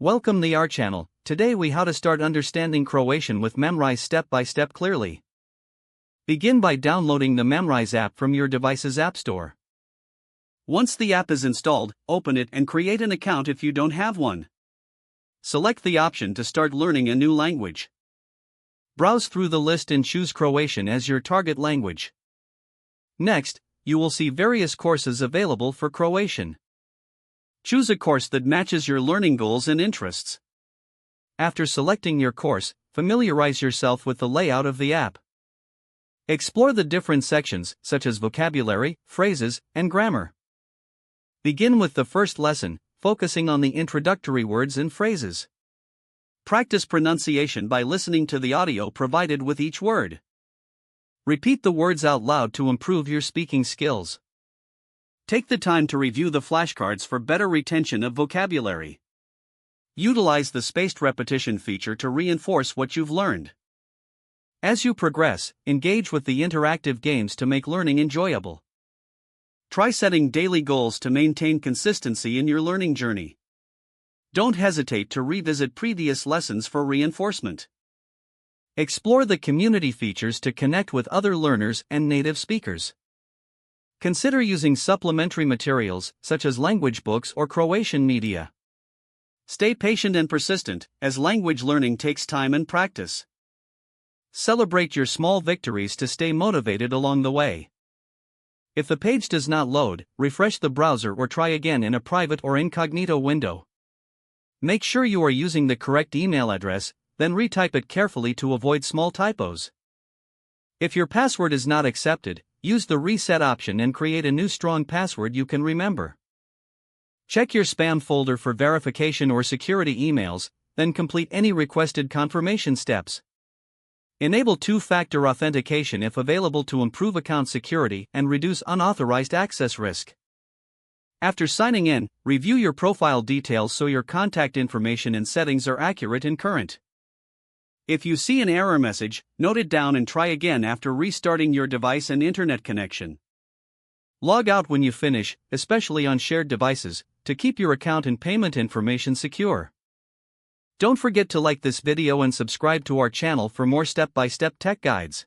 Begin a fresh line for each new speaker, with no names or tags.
Welcome to our channel. Today we how to start understanding Croatian with Memrise step by step clearly. Begin by downloading the Memrise app from your device's app store. Once the app is installed, open it and create an account if you don't have one. Select the option to start learning a new language. Browse through the list and choose Croatian as your target language. Next, you will see various courses available for Croatian. Choose a course that matches your learning goals and interests. After selecting your course, familiarize yourself with the layout of the app. Explore the different sections, such as vocabulary, phrases, and grammar. Begin with the first lesson, focusing on the introductory words and phrases. Practice pronunciation by listening to the audio provided with each word. Repeat the words out loud to improve your speaking skills. Take the time to review the flashcards for better retention of vocabulary. Utilize the spaced repetition feature to reinforce what you've learned. As you progress, engage with the interactive games to make learning enjoyable. Try setting daily goals to maintain consistency in your learning journey. Don't hesitate to revisit previous lessons for reinforcement. Explore the community features to connect with other learners and native speakers. Consider using supplementary materials, such as language books or Croatian media. Stay patient and persistent, as language learning takes time and practice. Celebrate your small victories to stay motivated along the way. If the page does not load, refresh the browser or try again in a private or incognito window. Make sure you are using the correct email address, then retype it carefully to avoid small typos. If your password is not accepted, use the reset option and create a new strong password you can remember. Check your spam folder for verification or security emails, then complete any requested confirmation steps. Enable two-factor authentication if available to improve account security and reduce unauthorized access risk. After signing in, review your profile details so your contact information and settings are accurate and current. If you see an error message, note it down and try again after restarting your device and internet connection. Log out when you finish, especially on shared devices, to keep your account and payment information secure. Don't forget to like this video and subscribe to our channel for more step-by-step tech guides.